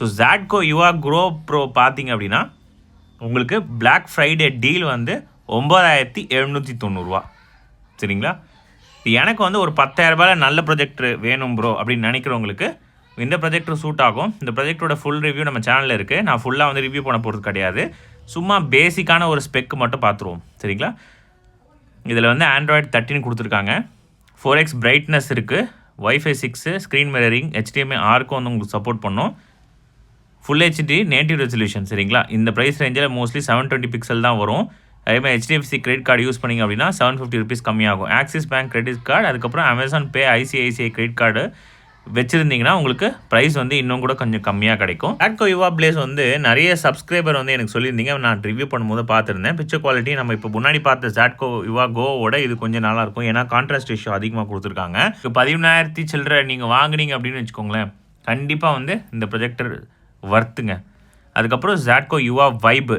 So ஜாட்கோ யுவா grow bro பார்த்தீங்க அப்படின்னா உங்களுக்கு பிளாக் ஃப்ரைடே டீல் வந்து 9790 சரிங்களா. எனக்கு வந்து ஒரு 10,000 நல்ல ப்ரொஜெக்டர் வேணும் ப்ரோ அப்படின்னு நினைக்கிறவங்களுக்கு இந்த ப்ரொஜெக்டர் சூட் ஆகும். இந்த ப்ரொஜெக்டரோட ஃபுல் ரிவ்யூ நம்ம சேனலில் இருக்குது. நான் ஃபுல்லாக வந்து ரிவ்யூ பண்ண போகிறது கிடையாது. சும்மா பேசிக்கான ஒரு ஸ்பெக் மட்டும் பார்த்துருவோம் சரிங்களா. இதில் வந்து Android 13 கொடுத்துருக்காங்க. 4x பிரைட்னஸ் இருக்குது, Wi-Fi 6, ஸ்க்ரீன் மிரரிங், HDMI-Rக்கும் வந்து உங்களுக்கு சப்போர்ட் பண்ணும். ஃபுல் ஹெச்டி நேட்டிவ் ரெசல்யூஷன் சரிங்களா. இந்த ப்ரைஸ் ரேஞ்சில் மோஸ்ட்லி 720 பிக்சல் தான் வரும். அதேமாதிரி HDFC கிரெடிட் கார்டு யூஸ் பண்ணிங்க அப்படின்னா 750 ருபீஸ் கம்மியாகும். ஆக்சிஸ் பேங்க் கிரெடிட் கார்டு, அதுக்கப்புறம் அமேசான் பே, ICICI கிரெடிட் கார்டு வச்சுருந்தீங்கன்னா உங்களுக்கு ப்ரைஸ் வந்து இன்னும் கூட கொஞ்சம் கம்மியாக கிடைக்கும். ஜாட்கோ யுவா பிளேஸ் வந்து நிறைய சப்ஸ்கிரைபர் வந்து எனக்கு சொல்லியிருந்தீங்க. நான் ரிவ்யூ பண்ணும்போது பார்த்துருந்தேன். பிக்சர் குவாலிட்டி நம்ம இப்போ முன்னாடி பார்த்த ஜாட்கோ யுவா கோவோட இது கொஞ்சம் நல்லாயிருக்கும். ஏன்னா கான்ட்ராஸ்ட் ரேஷியோ அதிகமாக கொடுத்துருக்காங்க. இப்போ 17,000 சில்லற நீங்கள் வாங்குனீங்க அப்படின்னு வச்சுக்கோங்களேன், கண்டிப்பாக வந்து இந்த ப்ரொஜெக்டர் வர்த்துங்க. அதுக்கப்புறம் ஜாட்கோ யுவா வைப்,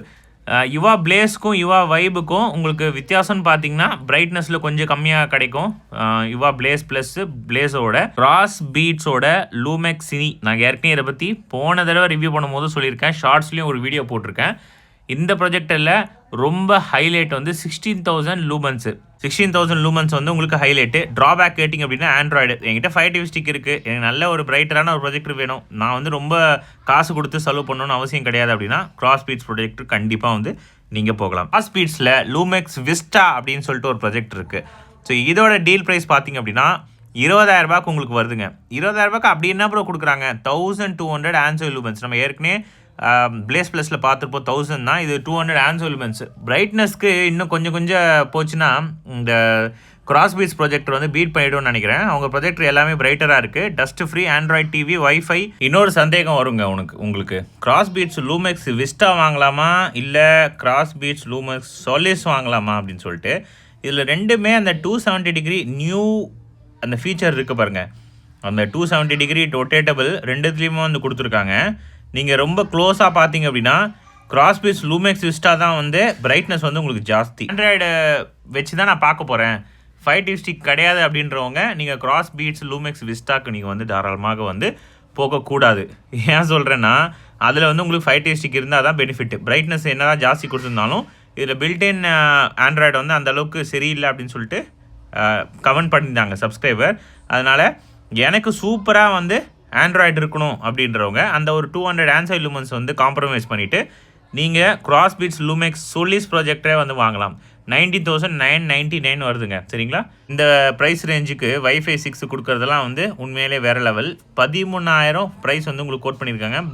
யுவா பிளேஸ்க்கும் யுவா வைபுக்கும் உங்களுக்கு வித்தியாசம்னு பார்த்தீங்கன்னா பிரைட்னஸில் கொஞ்சம் கம்மியாக கிடைக்கும். யுவா பிளேஸ் ப்ளஸ் பிளேஸோட கிராஸ் பீட்ஸோட லூமெக்ஸ் சினி, நான் ஏற்கனவே இதை பற்றி போன தடவை ரிவ்யூ பண்ணும்போது சொல்லியிருக்கேன். ஷார்ட்ஸ்லேயும் ஒரு வீடியோ போட்டிருக்கேன். இந்த ப்ரொஜெக்டரில் ரொம்ப ஹைலைட் வந்து 16,000 லூமன்ஸு. 16,000 லூமன்ஸ் வந்து உங்களுக்கு ஹைலைட்டு. ட்ராபேக் கேட்டிங்க அப்படின்னா ஆண்ட்ராய்டு. என்கிட்ட 5 டிவி ஸ்டிக் இருக்குது, எனக்கு நல்ல ஒரு பிரைட்டரான ஒரு ப்ரொஜெக்டர் வேணும், நான் வந்து ரொம்ப காசு கொடுத்து செலவு பண்ணணும்னு அவசியம் கிடையாது அப்படின்னா கிராஸ் பீட்ஸ் ப்ரொஜெக்டர் கண்டிப்பாக வந்து நீங்கள் போகலாம். கிராஸ் பீட்ஸில் லூமெக்ஸ் விஸ்டா அப்படின்னு சொல்லிட்டு ஒரு ப்ரொஜெக்ட் இருக்குது. ஸோ இதோட டீல் ப்ரைஸ் பார்த்தீங்க அப்படின்னா 20,000 உங்களுக்கு வருதுங்க. 20,000 அப்படி என்ன ப்ரோ கொடுக்குறாங்க, 1200 ஆன்சோ லூமன்ஸ். நம்ம ஏற்கனவே பிளேஸ் ப்ளஸில் பார்த்துருப்போம் 1000 தான், இது 200 ஆன்சோ லூமன்ஸ். பிரைட்னஸ்க்கு இன்னும் கொஞ்சம் போச்சுன்னா இந்த கிராஸ் பீட்ஸ் ப்ரொஜெக்டர் வந்து பீட் பண்ணிவிடும்னு நினைக்கிறேன். அவங்க ப்ரொஜெக்டர் எல்லாமே பிரைட்டராக இருக்குது, dust free, Android TV, wifi. இன்னொரு சந்தேகம் வருங்க உங்களுக்கு, கிராஸ் பீட்ஸ் லூமெக்ஸ் விஸ்டா வாங்கலாமா இல்லை கிராஸ் பீட்ஸ் லூமெக்ஸ் சொலிஸ் வாங்கலாமா அப்படின்னு சொல்லிட்டு. இதில் ரெண்டுமே அந்த 270 டிகிரி நியூ அந்த ஃபீச்சர் இருக்குது பாருங்கள், அந்த 270 டிகிரி ரொட்டேட்டபிள் ரெண்டுத்துலேயுமே வந்து கொடுத்துருக்காங்க. நீங்கள் ரொம்ப க்ளோஸாக பார்த்தீங்க அப்படின்னா கிராஸ் பீட்ஸ் லூமெக்ஸ் விஸ்டா தான் வந்து பிரைட்னஸ் வந்து உங்களுக்கு ஜாஸ்தி. ஆண்ட்ராய்டை வச்சு தான் நான் பார்க்க போகிறேன், 5 டிவி ஸ்டிக் கிடையாது அப்படின்றவங்க நீங்கள் கிராஸ் பீட்ஸ் லூமெக்ஸ் விஸ்டாக்கு நீங்கள் வந்து தாராளமாக வந்து போகக்கூடாது. ஏன் சொல்கிறேன்னா அதில் வந்து உங்களுக்கு 5 டிவி ஸ்டிக் இருந்தால் தான் பெனிஃபிட். பிரைட்னஸ் என்ன தான் ஜாஸ்தி கொடுத்துருந்தாலும் இதில் பில்டின் ஆண்ட்ராய்டு வந்து அந்தளவுக்கு சரியில்லை அப்படின்னு சொல்லிட்டு கமெண்ட் பண்ணியிருந்தாங்க சப்ஸ்கிரைபர். அதனால் எனக்கு சூப்பராக வந்து ஆண்ட்ராய்டு இருக்கணும் அப்படின்றவங்க அந்த ஒரு 200 ஆன்சைட் லூமன்ஸ் வந்து காம்ப்ரமைஸ் பண்ணிவிட்டு நீங்கள் கிராஸ் பீட்ஸ் லூமெக்ஸ் சொலிஸ் ப்ராஜெக்டரே வந்து வாங்கலாம். 90,999 வருதுங்க சரிங்களா. இந்த ப்ரைஸ் ரேஞ்சுக்கு Wi-Fi 6 கொடுக்குறதெல்லாம் வந்து உண்மையிலே வேறு லெவல். 13,000 ப்ரைஸ் வந்து உங்களுக்கு கோட் பண்ணியிருக்காங்க.